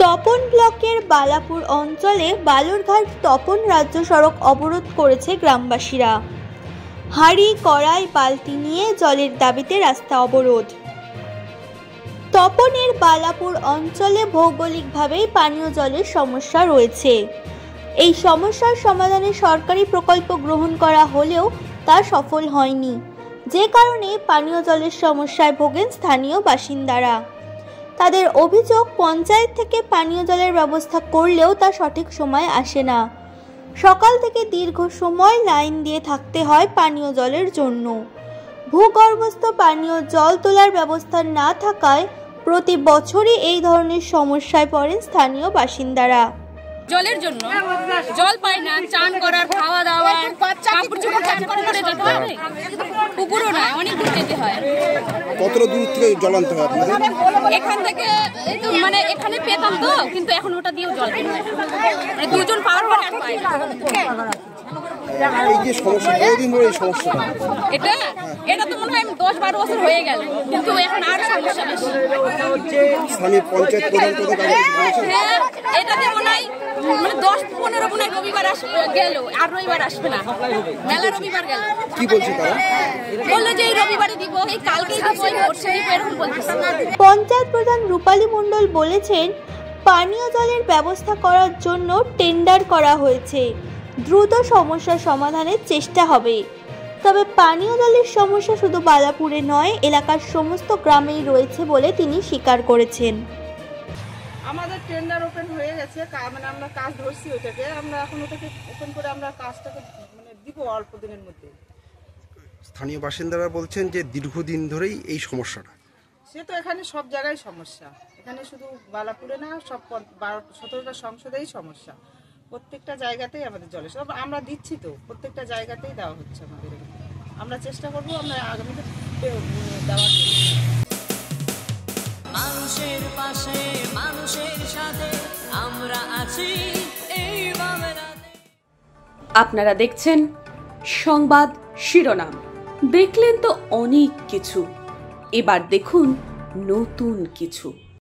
তপন ব্লকের বালাপুর অঞ্চলে বালুরঘাট তপন রাজ্য সড়ক অবরোধ করেছে গ্রামবাসীরা। হাঁড়ি কড়াই বালতি নিয়ে জলের দাবিতে রাস্তা অবরোধ। তপনের বালাপুর অঞ্চলে ভৌগোলিকভাবেই পানীয় জলের সমস্যা রয়েছে। এই সমস্যার সমাধানে সরকারি প্রকল্প গ্রহণ করা হলেও তা সফল হয়নি, যে কারণে পানীয় জলের সমস্যায় ভোগেন স্থানীয় বাসিন্দারা। তাদের অভিযোগ, পঞ্চায়েত থেকে পানীয় জলের ব্যবস্থা করলেও তা সঠিক সময় আসে না। সকাল থেকে দীর্ঘ সময় লাইন দিয়ে থাকতে হয় পানীয় জলের জন্য। ভূগর্ভস্থ পানীয় জল তোলার ব্যবস্থা না থাকায় প্রতি বছরই এই ধরনের সমস্যায় পড়েন স্থানীয় বাসিন্দারা। জলের জন্য জল পাই না, চান করার, খাওয়া দাওয়া, কাপড় চোপড় চান করে যেতে হয়, পুকুরও নয়, অনেক দূর যেতে হয়। কতটা দূর থেকে জল আনতে হয় আপনাদের? এখান থেকে মানে এখানে পেতাম তো, কিন্তু এখন ওটা দিয়েও জল পেতে হয়, মানে দুজন পাওয়ার পর আর পাই না। এই যে সমস্যা, কতদিন ধরে এই সমস্যা? এটা তো মনে হয় 10-12 বছর হয়ে গেল, কিন্তু এখন আর সমস্যা বেশি। স্থানীয় পঞ্চায়েত প্রধান হ্যাঁ, এটাতে মনে হয় 10-15 মনে হয় রবিবার গেল, আর রবিবার আসবে না, মেলা রবিবার গেল। কি বলছে তারা? বললো যে এই রবিবারে দিব, এই কালকেই দিব, এই পরশু দিব, এরকম বলতেছে। পঞ্চায়েত প্রধান রূপালী মণ্ডল বলেছেন, পানীয় জলের ব্যবস্থা করার জন্য টেন্ডার করা হয়েছে, দ্রুত সমস্যার সমাধানের চেষ্টা হবে। তবে পানীয় জলের সমস্যা শুধু বালাপুরে নয়, এলাকার সমস্ত গ্রামেই রয়েছে বলে তিনি স্বীকার করেছেন। আমাদের টেন্ডার ওপেন হয়ে গেছে, মানে আমরা কাজ ধরছি ওইটাকে, আমরা এখন ওটাকে ওপেন করে আমরা কাজটাকে মানে দিব অল্প দিনের মধ্যে। স্থানীয় বাসিন্দারা বলছেন যে দীর্ঘদিন ধরেই এই সমস্যাটা। সে তো এখানে সব জায়গায় সমস্যা, এখানে শুধু বালাপুরে না, সব 17টা সংসদেই সমস্যা। প্রত্যেকটা জায়গাতেই আমাদের জলের সব আমরা দিচ্ছি, তো প্রত্যেকটা জায়গাতেই দেওয়া হচ্ছে আমাদের। আমরা চেষ্টা করবো আমরা আগামীতে দেওয়ার জন্য। মানুষের পাশে, মানুষের সাথে আমরা আছি এই বাংলাতে। আপনারা দেখছেন সংবাদ শিরোনাম। দেখলেন তো অনেক কিছু, এবার দেখুন নতুন কিছু।